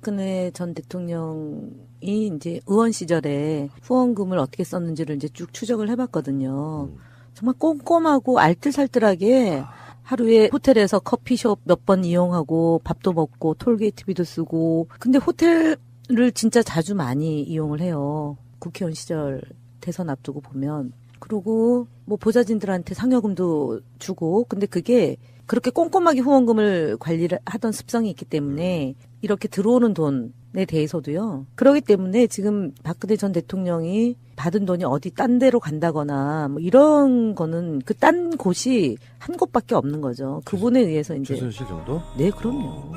박근혜 전 대통령이 이제 의원 시절에 후원금을 어떻게 썼는지를 이제 쭉 추적을 해봤거든요. 정말 꼼꼼하고 알뜰살뜰하게 하루에 호텔에서 커피숍 몇 번 이용하고 밥도 먹고 톨게이트비도 쓰고. 근데 호텔을 진짜 자주 많이 이용을 해요. 국회의원 시절 대선 앞두고 보면. 그리고 뭐 보좌진들한테 상여금도 주고. 근데 그게 그렇게 꼼꼼하게 후원금을 관리를 하던 습성이 있기 때문에 이렇게 들어오는 돈에 대해서도요. 그렇기 때문에 지금 박근혜 전 대통령이 받은 돈이 어디 딴 데로 간다거나 뭐 이런 거는 그 딴 곳이 한 곳밖에 없는 거죠. 그분에 의해서 이제. 최순실 정도? 네, 그럼요.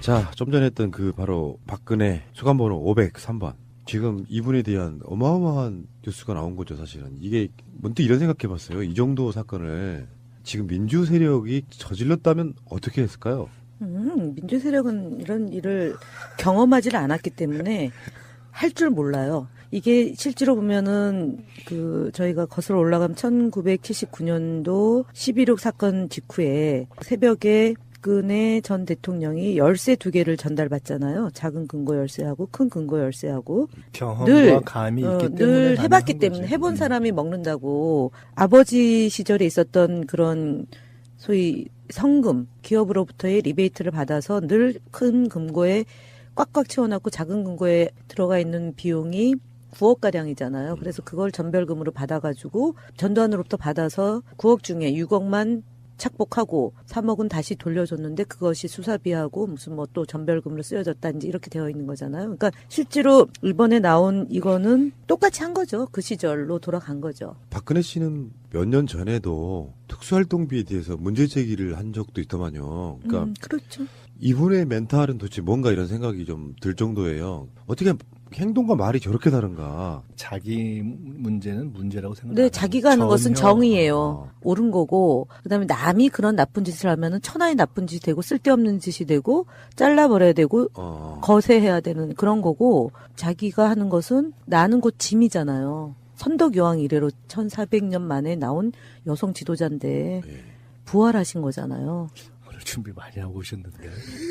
자, 좀 전에 했던 그 바로 박근혜 수감번호 503번. 지금 이분에 대한 어마어마한 뉴스가 나온 거죠, 사실은. 이게 문득 이런 생각해봤어요. 이 정도 사건을 지금 민주 세력이 저질렀다면 어떻게 했을까요? 민주 세력은 이런 일을 경험하지를 않았기 때문에 할 줄 몰라요. 이게 실제로 보면은 그 저희가 거슬러 올라가면 1979년도 11.6 사건 직후에 새벽에 박근혜 전 대통령이 열쇠 2개를 전달받잖아요. 작은 금고 열쇠하고 큰 금고 열쇠하고. 경험과 감이 있기 때문에 늘 해봤기 때문에 거지. 해본 사람이 먹는다고. 아버지 시절에 있었던 그런 소위 성금, 기업으로부터의 리베이트를 받아서 늘 큰 금고에 꽉꽉 채워놨고 작은 금고에 들어가 있는 비용이 9억가량이잖아요. 그래서 그걸 전별금으로 받아가지고 전두환으로부터 받아서 9억 중에 6억만 착복하고 3억은 다시 돌려줬는데 그것이 수사비하고 무슨 뭐 또 전별금으로 쓰여졌다든지 이렇게 되어 있는 거잖아요. 그러니까 실제로 이번에 나온 이거는 똑같이 한 거죠. 그 시절로 돌아간 거죠. 박근혜 씨는 몇 년 전에도 특수활동비에 대해서 문제 제기를 한 적도 있더만요. 그러니까 그렇죠. 이분의 멘탈은 도대체 뭔가 이런 생각이 좀 들 정도예요. 어떻게 행동과 말이 저렇게 다른가. 자기 문제는 문제라고 생각해요. 네, 자기가 하는 것은 정의예요. 옳은 거고, 그다음에 남이 그런 나쁜 짓을 하면은 천하의 나쁜 짓이 되고 쓸데없는 짓이 되고 잘라버려야 되고 거세해야 되는 그런 거고, 자기가 하는 것은 나는 곧 짐이잖아요. 선덕여왕 이래로 1400년 만에 나온 여성 지도자인데 부활하신 거잖아요. 오늘 준비 많이 하고 오셨는데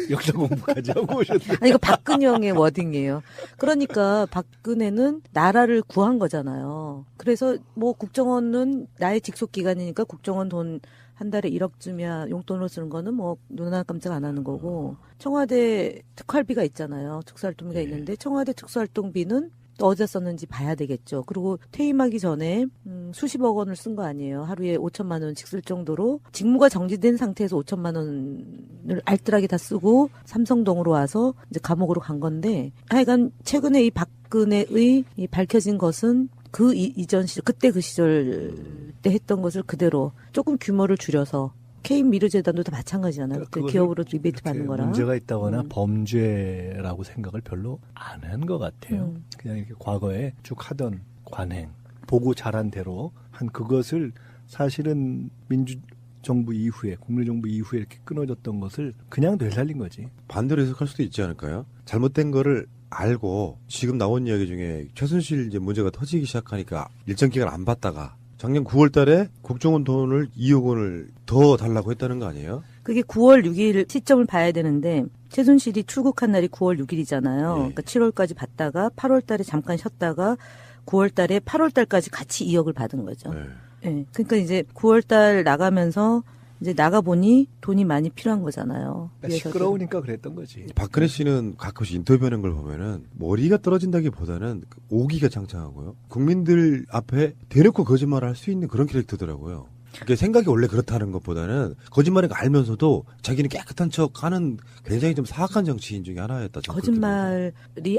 역사 공부까지 하고 오셨는데. 아니, 이거 박근영의 워딩이에요. 그러니까 박근혜는 나라를 구한 거잖아요. 그래서 뭐 국정원은 나의 직속 기관이니까 국정원 돈 한 달에 1억쯤이야 용돈으로 쓰는 거는 뭐 눈 하나 깜짝 안 하는 거고, 청와대 특활비가 있잖아요. 특수활동비가 있는데 청와대 특수활동비는 또 어디다 썼는지 봐야 되겠죠. 그리고 퇴임하기 전에 수십억 원을 쓴 거 아니에요. 하루에 5천만 원씩 쓸 정도로 직무가 정지된 상태에서 5천만 원을 알뜰하게 다 쓰고 삼성동으로 와서 이제 감옥으로 간 건데, 하여간 최근에 이 박근혜의 이 밝혀진 것은 그 이전 시절, 그때 그 시절 때 했던 것을 그대로 조금 규모를 줄여서, 케인 미르재단도 다 마찬가지잖아요. 그때 기업으로 리베이트 받는 거랑. 문제가 있다거나 범죄라고 생각을 별로 안 한 것 같아요. 그냥 이렇게 과거에 쭉 하던 관행, 보고 자란 대로 한 그것을 사실은 민주정부 이후에, 국민정부 이후에 이렇게 끊어졌던 것을 그냥 되살린 거지. 반대로 해석할 수도 있지 않을까요? 잘못된 거를 알고 지금 나온 이야기 중에 최순실 이제 문제가 터지기 시작하니까 일정 기간 안 받다가 작년 9월 달에 국정원 돈을 2억 원을 더 달라고 했다는 거 아니에요? 그게 9월 6일 시점을 봐야 되는데, 최순실이 출국한 날이 9월 6일이잖아요. 그러니까 7월까지 받다가 8월 달에 잠깐 쉬었다가 9월 달에 8월 달까지 같이 2억을 받은 거죠. 네. 그러니까 이제 9월 달 나가면서 이제 나가보니 돈이 많이 필요한 거잖아요. 그러니까 시끄러우니까 그랬던 거지. 박근혜 씨는 가끔씩 인터뷰하는 걸 보면은 머리가 떨어진다기보다는 오기가 장창하고요. 국민들 앞에 대놓고 거짓말을 할 수 있는 그런 캐릭터더라고요. 그게 생각이 원래 그렇다는 것보다는 거짓말인 거 알면서도 자기는 깨끗한 척하는 굉장히 좀 사악한 정치인 중에 하나였다. 거짓말이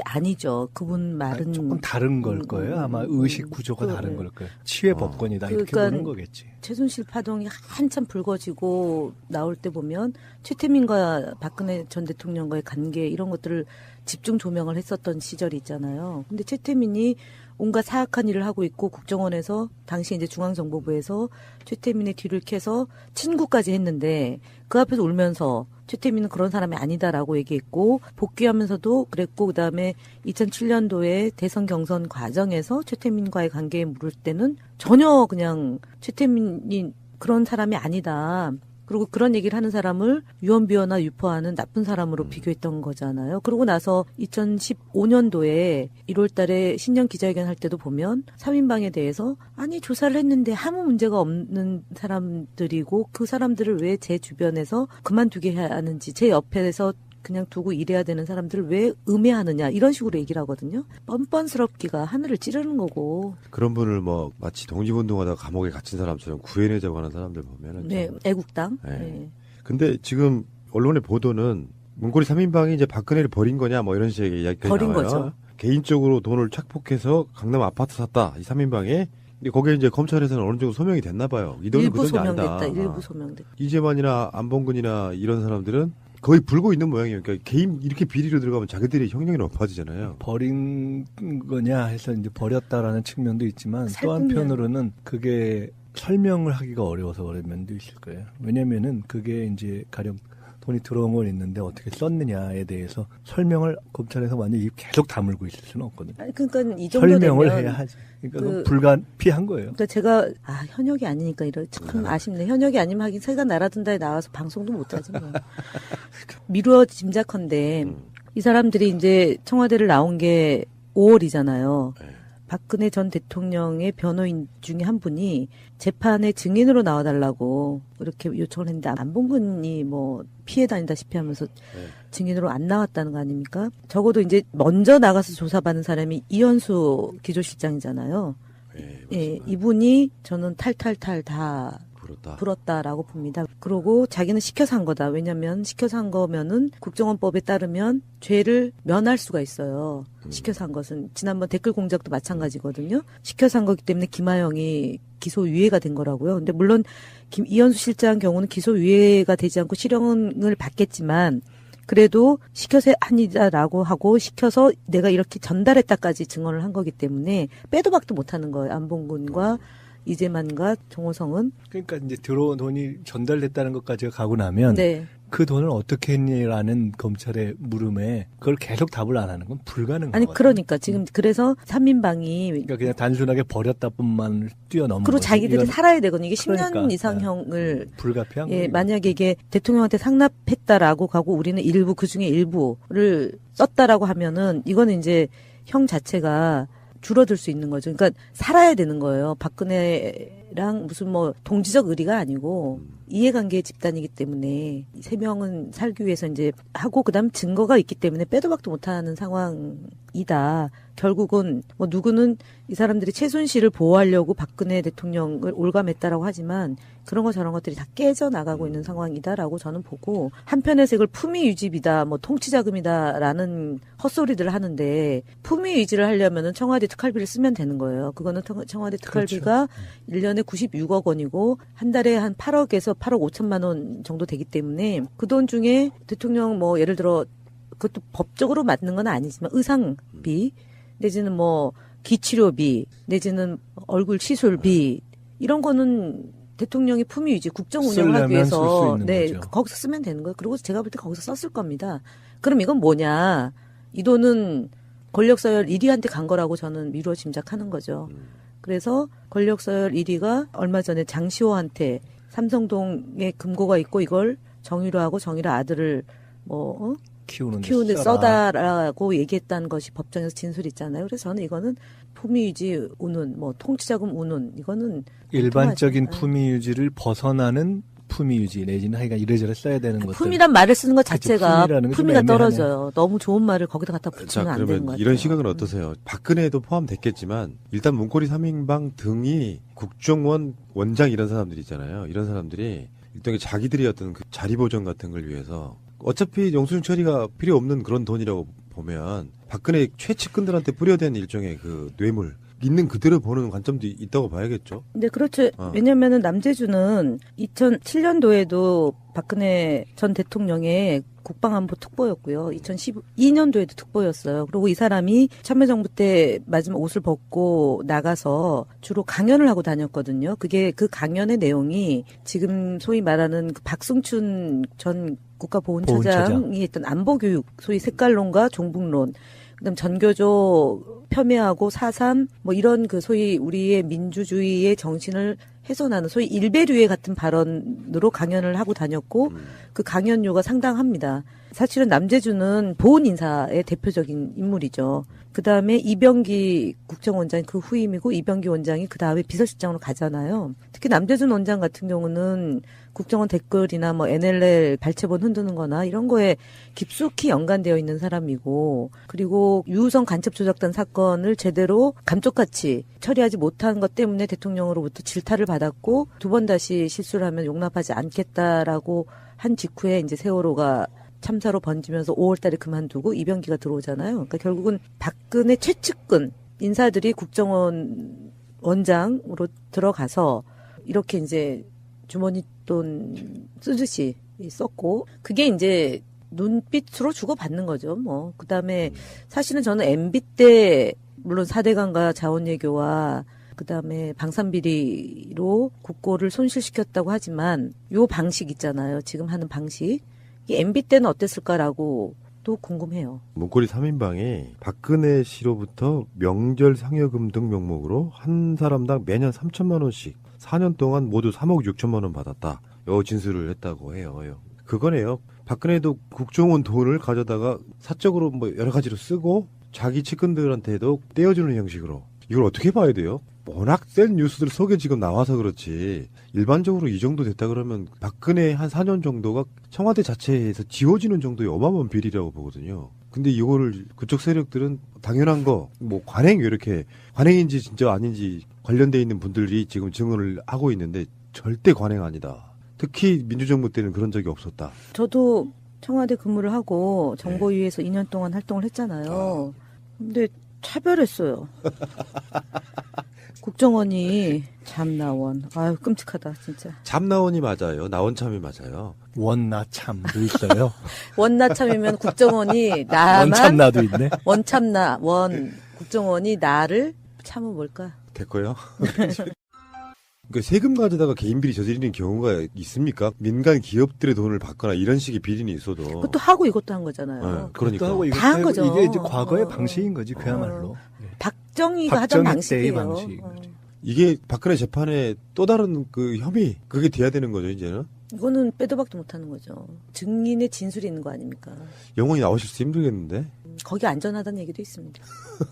아니죠. 그분 말은 조금 다른 걸 거예요. 아마 의식 구조가 다른 걸 거예요. 치외 법권이다 이렇게 보는 거겠지. 최순실 파동이 한참 불거지고 나올 때 보면 최태민과 박근혜 전 대통령과의 관계 이런 것들을 집중 조명을 했었던 시절이 있잖아요. 근데 최태민이 온갖 사악한 일을 하고 있고 국정원에서 당시 이제 중앙정보부에서 최태민의 뒤를 캐서 친구까지 했는데 그 앞에서 울면서 최태민은 그런 사람이 아니다라고 얘기했고, 복귀하면서도 그랬고, 그다음에 2007년도에 대선 경선 과정에서 최태민과의 관계에 물을 때는 전혀 그냥 최태민이 그런 사람이 아니다. 그리고 그런 얘기를 하는 사람을 유언비어나 유포하는 나쁜 사람으로 비교했던 거잖아요. 그러고 나서 2015년도에 1월 달에 신년 기자회견 할 때도 보면 3인방에 대해서 아니 조사를 했는데 아무 문제가 없는 사람들이고 그 사람들을 왜 제 주변에서 그만두게 해야 하는지 제 옆에서 그냥 두고 일해야 되는 사람들을 왜 음해하느냐 이런 식으로 얘기를 하거든요. 뻔뻔스럽기가 하늘을 찌르는 거고. 그런 분을 뭐 마치 독립운동하다가 감옥에 gat힌 사람처럼 구해내자고 하는 사람들 보면은 네, 참. 애국당. 네. 네. 근데 지금 언론의 보도는 문고리 3인방이 이제 박근혜를 버린 거냐 뭐 이런 식의 이야기까지 버린 나와요. 거죠. 개인적으로 돈을 착복해서 강남 아파트 샀다. 이 3인방에. 근데 거기에 이제 검찰에서는 어느 정도 소명이 됐나 봐요. 이 돈은 일부 그 돈이 아니다. 소명됐다. 일부 소명됐다. 이재만이나 안봉근이나 이런 사람들은 거의 불고 있는 모양이에요. 그러니까 개인 이렇게 비리로 들어가면 자기들이 형량이 높아지잖아요. 버린 거냐 해서 이제 버렸다라는 측면도 있지만 또 살균면. 한편으로는 그게 설명을 하기가 어려워서 그런 면도 있을 거예요. 왜냐면은 그게 이제 가령 돈이 들어온 건 있는데 어떻게 썼느냐에 대해서 설명을 검찰에서 완전히 계속 다물고 있을 수는 없거든요. 아니, 그러니까 이 정도 설명을 되면 해야 하지. 그러니까 그- 그건 불가피한 거예요. 그러니까 제가 현역이 아니니까 참 아쉽네. 현역이 아니면 하긴 새가 날아든다에 나와서 방송도 못하지 뭐. 미루어 짐작컨대 이 사람들이 이제 청와대를 나온 게 5월이잖아요. 네. 박근혜 전 대통령의 변호인 중에 한 분이 재판에 증인으로 나와달라고 이렇게 요청을 했는데 안봉근이 뭐 피해 다니다시피 하면서 증인으로 안 나왔다는 거 아닙니까? 적어도 이제 먼저 나가서 조사받는 사람이 이현수 기조실장이잖아요. 예, 예, 맞습니다. 이분이 저는 탈탈탈 다 불었다라고 봅니다. 그러고 자기는 시켜서 한 거다. 왜냐하면 시켜서 한 거면은 국정원법에 따르면 죄를 면할 수가 있어요. 시켜서 한 것은 지난번 댓글 공작도 마찬가지거든요. 시켜서 한 거기 때문에 김하영이 기소유예가 된 거라고요. 근데 물론 이현수 실장 경우는 기소유예가 되지 않고 실형을 받겠지만 그래도 시켜서 한이다라고 하고 시켜서 내가 이렇게 전달했다까지 증언을 한 거기 때문에 빼도 박도 못하는 거예요. 안봉근과 이재만과 정호성은. 그러니까 이제 들어온 돈이 전달됐다는 것까지가 가고 나면 네. 그 돈을 어떻게 했니라는 검찰의 물음에 그걸 계속 답을 안 하는 건 불가능한 아니 거거든요. 그러니까 지금 그래서 3인방이 그러니까 그냥 단순하게 버렸다뿐만 뛰어넘는 그리고 거지. 자기들이 이건 살아야 되거든요. 이게 10년 그러니까, 이상형을 불가피한 예, 거예요. 만약에 이게 대통령한테 상납했다라고 가고 우리는 일부 그중에 일부를 썼다라고 하면은 이거는 이제 형 자체가 줄어들 수 있는 거죠. 그러니까 살아야 되는 거예요. 박근혜랑 무슨 뭐 동지적 의리가 아니고 이해관계 집단이기 때문에 이 세 명은 살기 위해서 이제 하고 그다음 증거가 있기 때문에 빼도 박도 못하는 상황이다. 결국은 뭐 누구는 이 사람들이 최순실을 보호하려고 박근혜 대통령을 올감했다라고 하지만 그런 거 저런 것들이 다 깨져나가고 있는 상황이다라고 저는 보고 한편에서 이걸 품위 유지비다 뭐 통치자금이다라는 헛소리들을 하는데 품위 유지를 하려면은 청와대 특활비를 쓰면 되는 거예요. 그거는 청와대 특활비가 1년에 96억 원이고 한 달에 한 8억에서 8억 5천만 원 정도 되기 때문에 그 돈 중에 대통령 뭐 예를 들어 그것도 법적으로 맞는 건 아니지만 의상비 내지는 뭐 기치료비 내지는 얼굴 시술비 이런 거는 대통령이 품위 유지 국정 운영을 하기 쓰려면 쓸 수 위해서 있는 네 거죠. 거기서 쓰면 되는 거예요. 그리고 제가 볼 때 거기서 썼을 겁니다. 그럼 이건 뭐냐? 이 돈은 권력 서열 1위한테 간 거라고 저는 미루어 짐작하는 거죠. 그래서 권력 서열 1위가 얼마 전에 장시호한테 삼성동에 금고가 있고 이걸 정유라하고 정유라 아들을 뭐 키우는데 써다라고 얘기했다는 것이 법정에서 진술이 있잖아요. 그래서 저는 이거는 품위 유지 운운, 뭐 통치자금 운운 이거는 일반적인 통하지. 품위 유지를 벗어나는 품위 유지 내지는 하여간 이래저래 써야 되는 것들. 품이란 말을 쓰는 것 그치, 자체가 품이라는 게좀 품위가 애매하네. 떨어져요. 너무 좋은 말을 거기다 갖다 자, 붙이면 안 되는 것 그러면 같아요. 이런 시각은 어떠세요? 박근혜도 포함됐겠지만 일단 문고리 3인방 등이 국정원 원장 이런 사람들이 있잖아요. 이런 사람들이 일종의 자기들이 어떤 그 자리 보전 같은 걸 위해서 어차피 영수증 처리가 필요 없는 그런 돈이라고 보면 박근혜 최측근들한테 뿌려댄 일종의 그 뇌물 있는 그대로 보는 관점도 있다고 봐야겠죠. 네, 그렇죠. 왜냐면은 남재주는 2007년도에도 박근혜 전 대통령의 국방안보 특보였고요. 2012년도에도 특보였어요. 그리고 이 사람이 참여정부 때 마지막 옷을 벗고 나가서 주로 강연을 하고 다녔거든요. 그게 그 강연의 내용이 지금 소위 말하는 그 박승춘 전 국가보훈처장이 했던 안보교육, 소위 색깔론과 종북론, 그다음 전교조 폄훼하고 4.3 뭐 이런 그 소위 우리의 민주주의의 정신을 훼손하는 소위 일배류회 같은 발언으로 강연을 하고 다녔고 그 강연료가 상당합니다. 사실은 남재준은 보훈 인사의 대표적인 인물이죠. 그 다음에 이병기 국정원장이 그 후임이고 이병기 원장이 그 다음에 비서실장으로 가잖아요. 특히 남재준 원장 같은 경우는 국정원 댓글이나 뭐 NLL 발췌본 흔드는 거나 이런 거에 깊숙이 연관되어 있는 사람이고, 그리고 유우성 간첩 조작단 사건을 제대로 감쪽같이 처리하지 못한 것 때문에 대통령으로부터 질타를 받았고, 두 번 다시 실수를 하면 용납하지 않겠다라고 한 직후에 이제 세월호가 참사로 번지면서 5월 달에 그만두고 이병기가 들어오잖아요. 그러니까 결국은 박근혜 최측근 인사들이 국정원 원장으로 들어가서 이렇게 이제 주머니 돈 쓰듯이 썼고, 그게 이제 눈빛으로 주고받는 거죠. 뭐 그다음에 사실은 저는 MB 때 물론 4대강과 자원외교와 그다음에 방산비리로 국고를 손실시켰다고 하지만 요 방식 있잖아요. 지금 하는 방식. 이 MB 때는 어땠을까라고 또 궁금해요. 문고리 3인방이 박근혜 씨로부터 명절 상여금 등 명목으로 한 사람당 매년 3천만 원씩 4년 동안 모두 3억 6천만 원 받았다. 요 진술을 했다고 해요. 그거네요. 박근혜도 국정원 돈을 가져다가 사적으로 뭐 여러 가지로 쓰고 자기 측근들한테도 떼어주는 형식으로. 이걸 어떻게 봐야 돼요? 워낙 센 뉴스들 속에 지금 나와서 그렇지 일반적으로 이 정도 됐다 그러면 박근혜 한 4년 정도가 청와대 자체에서 지워지는 정도의 어마어마한 비리라고 보거든요. 근데 이거를 그쪽 세력들은 당연한 거, 뭐 관행 이렇게 관행인지 진짜 아닌지 관련돼 있는 분들이 지금 증언을 하고 있는데 절대 관행 아니다. 특히 민주정부 때는 그런 적이 없었다. 저도 청와대 근무를 하고 정보위에서 2년 동안 활동을 했잖아요. 근데 차별했어요. 국정원이 참나원. 아유 끔찍하다 진짜. 참나원이 맞아요. 나원참이 맞아요. 원나참도 있어요. 원나참이면 국정원이 나만 원참나도 있네. 원참나 원 국정원이 나를 참은 뭘까? 됐고요. 그러니까 세금 가져다가 개인 비리 저지르는 경우가 있습니까? 민간 기업들의 돈을 받거나 이런 식의 비리는 있어도. 그것도 하고 이것도 한 거잖아요. 네, 그러니까. 하고 이것도 다한 하고 거죠. 이게 이제 과거의 방식인 거지 그야말로. 박정희가 하던 박정희 때의 방식이에요. 방식. 이게 박근혜 재판에 또 다른 그 혐의 그게 돼야 되는 거죠 이제는. 이거는 빼도 박도 못하는 거죠. 증인의 진술이 있는 거 아닙니까? 영원히 나오실 수 힘들겠는데. 거기 안전하다는 얘기도 있습니다.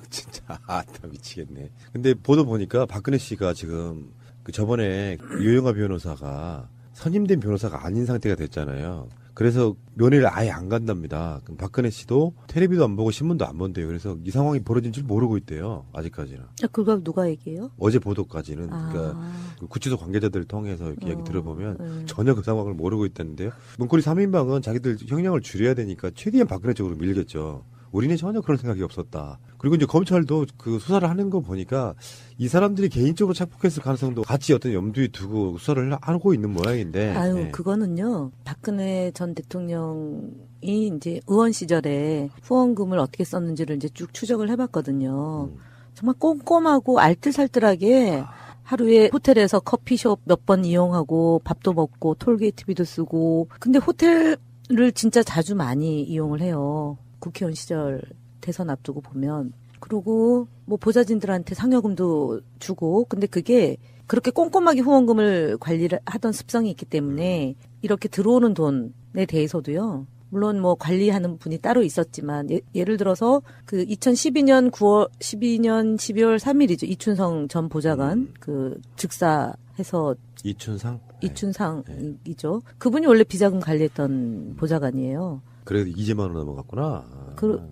진짜 나 미치겠네. 근데 보도 보니까 박근혜 씨가 지금 그 저번에 유영아 변호사가 선임된 변호사가 아닌 상태가 됐잖아요. 그래서 면회를 아예 안 간답니다. 그럼 박근혜 씨도 텔레비도 안 보고 신문도 안 본대요. 그래서 이 상황이 벌어진 줄 모르고 있대요. 아직까지는. 그걸 누가 얘기해요? 어제 보도까지는. 그러니까 그 구치소 관계자들을 통해서 이렇게 얘기 들어보면 전혀 그 상황을 모르고 있다는데요. 문고리 3인방은 자기들 형량을 줄여야 되니까 최대한 박근혜 쪽으로 밀겠죠. 우리는 전혀 그런 생각이 없었다. 그리고 이제 검찰도 그 수사를 하는 거 보니까 이 사람들이 개인적으로 착복했을 가능성도 같이 어떤 염두에 두고 수사를 하고 있는 모양인데. 아유, 네. 그거는요. 박근혜 전 대통령이 이제 의원 시절에 후원금을 어떻게 썼는지를 이제 쭉 추적을 해봤거든요. 정말 꼼꼼하고 알뜰살뜰하게 하루에 호텔에서 커피숍 몇 번 이용하고 밥도 먹고 톨게이트비도 쓰고. 근데 호텔을 진짜 자주 많이 이용을 해요. 국회의원 시절 대선 앞두고 보면. 그리고 뭐 보좌진들한테 상여금도 주고. 근데 그게 그렇게 꼼꼼하게 후원금을 관리를 하던 습성이 있기 때문에 이렇게 들어오는 돈에 대해서도요. 물론 뭐 관리하는 분이 따로 있었지만 예를 들어서 그 2012년 12월 3일이죠. 이춘성 전 보좌관 그 즉사해서 이춘상? 이춘상이죠. 그분이 원래 비자금 관리했던 보좌관이에요. 그래도 이재만으로 넘어갔구나.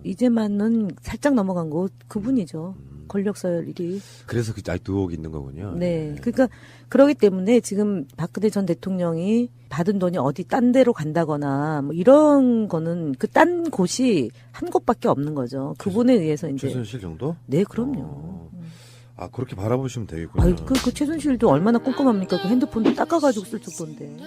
이제만은 살짝 넘어간 거 그분이죠. 권력 서열 1위. 그래서 그 아직도 의혹이 있는 거군요. 네. 그러니까 그러기 때문에 지금 박근혜 전 대통령이 받은 돈이 어디 딴 데로 간다거나 뭐 이런 거는 그 딴 곳이 한 곳밖에 없는 거죠. 그분에 의해서 이제. 최순실 정도? 네, 그럼요. 아, 그렇게 바라보시면 되겠군요. 아유, 그 최순실도 얼마나 꼼꼼합니까? 그 핸드폰도 닦아가지고 쓸 정도인데.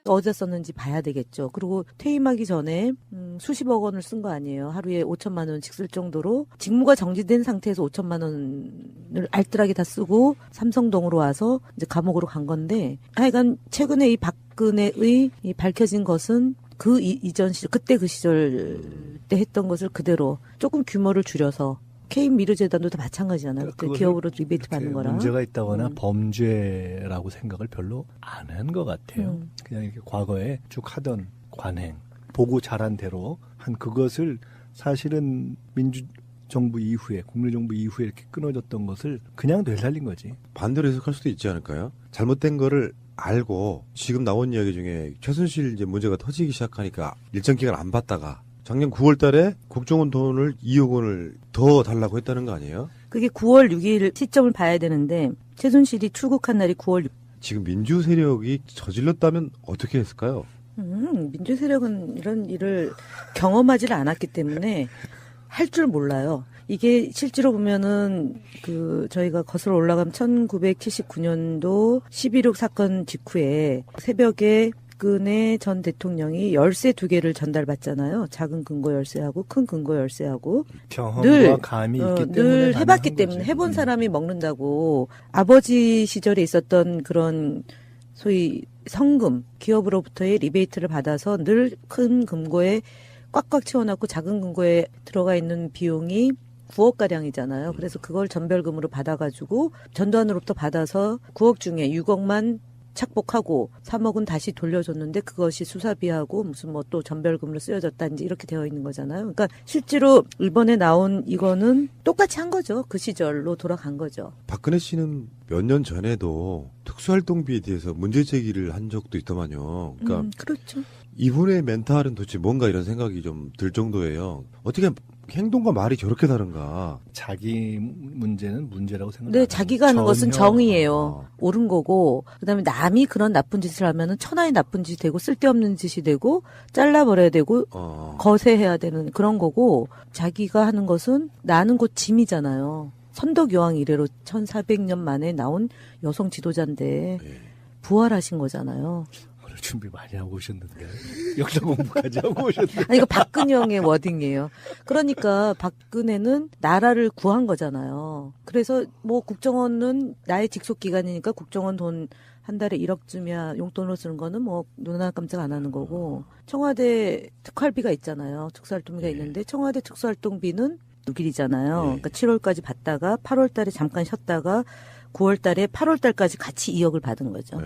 어디다 썼는지 봐야 되겠죠. 그리고 퇴임하기 전에 수십억 원을 쓴 거 아니에요. 하루에 5천만 원씩 쓸 정도로 직무가 정지된 상태에서 5천만 원을 알뜰하게 다 쓰고 삼성동으로 와서 이제 감옥으로 간 건데, 하여간 최근에 이 박근혜의 이 밝혀진 것은 그 이전 시절, 그때 그 시절 때 했던 것을 그대로 조금 규모를 줄여서 K 미르재단도 다 마찬가지잖아요. 그러니까 그 그거를 기업으로 리베이트 받는 이렇게 거랑. 문제가 있다거나 음. 범죄라고 생각을 별로 안 한 것 같아요. 음. 그냥 이렇게 과거에 쭉 하던 관행, 보고 자란 대로 한 그것을 사실은 민주정부 이후에, 국민정부 이후에 이렇게 끊어졌던 것을 그냥 되살린 거지. 반대로 해석할 수도 있지 않을까요? 잘못된 거를 알고 지금 나온 이야기 중에 최순실 이제 문제가 터지기 시작하니까 일정 기간 안 받다가 작년 9월 달에 국정원 돈을 2억 원을 더 달라고 했다는 거 아니에요? 그게 9월 6일 시점을 봐야 되는데 최순실이 출국한 날이 9월 6일. 지금 민주 세력이 저질렀다면 어떻게 했을까요? 민주 세력은 이런 일을 경험하지를 않았기 때문에 할 줄 몰라요. 이게 실제로 보면은 저희가 거슬러 올라가면 1979년도 11.6 사건 직후에 새벽에 박근혜 전 대통령이 열쇠 2개를 전달받잖아요. 작은 금고 열쇠하고 큰 금고 열쇠하고 경험과 늘, 감이 있기 때문에 늘 해봤기 가능한 때문에 거지. 해본 사람이 먹는다고 아버지 시절에 있었던 그런 소위 성금 기업으로부터의 리베이트를 받아서 늘 큰 금고에 꽉꽉 채워놨고 작은 금고에 들어가 있는 비용이 9억 가량이잖아요. 그래서 그걸 전별금으로 받아가지고 전두환으로부터 받아서 9억 중에 6억만 착복하고 3억은 다시 돌려줬는데 그것이 수사비하고 무슨 뭐 또 전별금으로 쓰여졌다 이제 이렇게 되어 있는 거잖아요. 그러니까 실제로 이번에 나온 이거는 똑같이 한 거죠. 그 시절로 돌아간 거죠. 박근혜 씨는 몇 년 전에도 특수활동비에 대해서 문제 제기를 한 적도 있더만요. 그러니까 그렇죠. 이분의 멘탈은 도대체 뭔가 이런 생각이 좀 들 정도예요. 어떻게 행동과 말이 저렇게 다른가? 자기 문제는 문제라고 생각. 네, 자기가 하는 것은 전혀. 정의예요. 옳은 거고, 그다음에 남이 그런 나쁜 짓을 하면은 천하의 나쁜 짓이 되고 쓸데없는 짓이 되고 잘라버려야 되고 거세해야 되는 그런 거고, 자기가 하는 것은 나는 곧 짐이잖아요. 선덕여왕 이래로 1400년 만에 나온 여성 지도자인데 부활하신 거잖아요. 오늘 준비 많이 하고 오셨는데 역사 공부까지 하고 오셨는데. 아니, 이거 박근영의 워딩이에요. 그러니까 박근혜는 나라를 구한 거잖아요. 그래서 뭐 국정원은 나의 직속 기관이니까 국정원 돈 한 달에 1억쯤이야 용돈으로 쓰는 거는 뭐 눈 하나 깜짝 안 하는 거고, 청와대 특활비가 있잖아요. 특수활동비가 있는데 청와대 특수활동비는 6일이잖아요. 그러니까 7월까지 받다가 8월 달에 잠깐 쉬었다가 9월 달에 8월 달까지 같이 2억을 받은 거죠.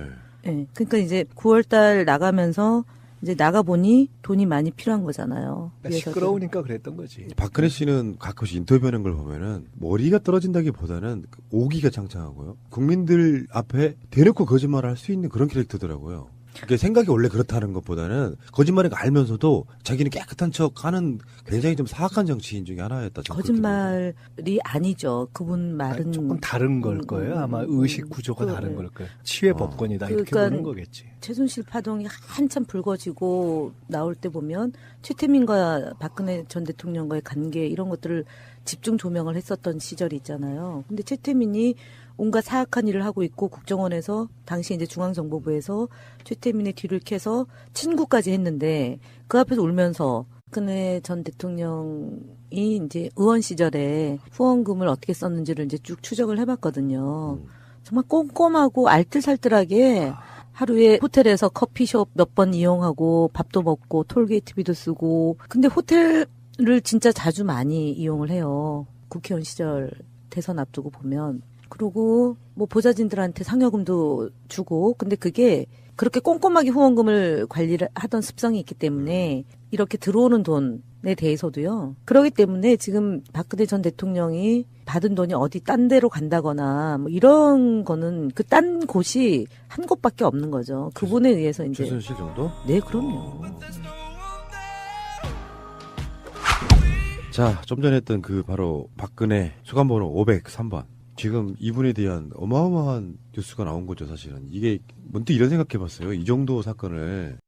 네. 그러니까 이제 9월 달 나가면서 이제 나가보니 돈이 많이 필요한 거잖아요. 시끄러우니까 그랬던 거지. 박근혜 씨는 가끔씩 인터뷰하는 걸 보면은 머리가 떨어진다기보다는 오기가 장창하고요. 국민들 앞에 대놓고 거짓말을 할 수 있는 그런 캐릭터더라고요. 그게 생각이 원래 그렇다는 것보다는 거짓말인 거 알면서도 자기는 깨끗한 척 하는 굉장히 좀 사악한 정치인 중에 하나였다. 거짓말이 아니죠. 그분 말은 조금 다른 걸 거예요. 아마 의식 구조가 다른 걸 거예요. 치외 법권이다 이렇게 그러니까 보는 거겠지. 최순실 파동이 한참 불거지고 나올 때 보면 최태민과 박근혜 전 대통령과의 관계 이런 것들을 집중 조명을 했었던 시절이 있잖아요. 근데 최태민이 온갖 사악한 일을 하고 있고 국정원에서 당시 이제 중앙정보부에서 최태민의 뒤를 캐서 친구까지 했는데 그 앞에서 울면서 박근혜 전 대통령이 이제 의원 시절에 후원금을 어떻게 썼는지를 이제 쭉 추적을 해봤거든요. 정말 꼼꼼하고 알뜰살뜰하게 하루에 호텔에서 커피숍 몇 번 이용하고 밥도 먹고 톨게이트비도 쓰고, 근데 호텔을 진짜 자주 많이 이용을 해요. 국회의원 시절 대선 앞두고 보면. 그리고 뭐 보좌진들한테 상여금도 주고, 근데 그게 그렇게 꼼꼼하게 후원금을 관리를 하던 습성이 있기 때문에 이렇게 들어오는 돈에 대해서도요. 그렇기 때문에 지금 박근혜 전 대통령이 받은 돈이 어디 딴 데로 간다거나 뭐 이런 거는 그 딴 곳이 한 곳밖에 없는 거죠. 그분에 의해서 이제. 최순실 정도? 네, 그럼요. 자, 좀 전에 했던 그 바로 박근혜 수감번호 503번. 지금 이분에 대한 어마어마한 뉴스가 나온 거죠, 사실은. 이게 문득 이런 생각해 봤어요. 이 정도 사건을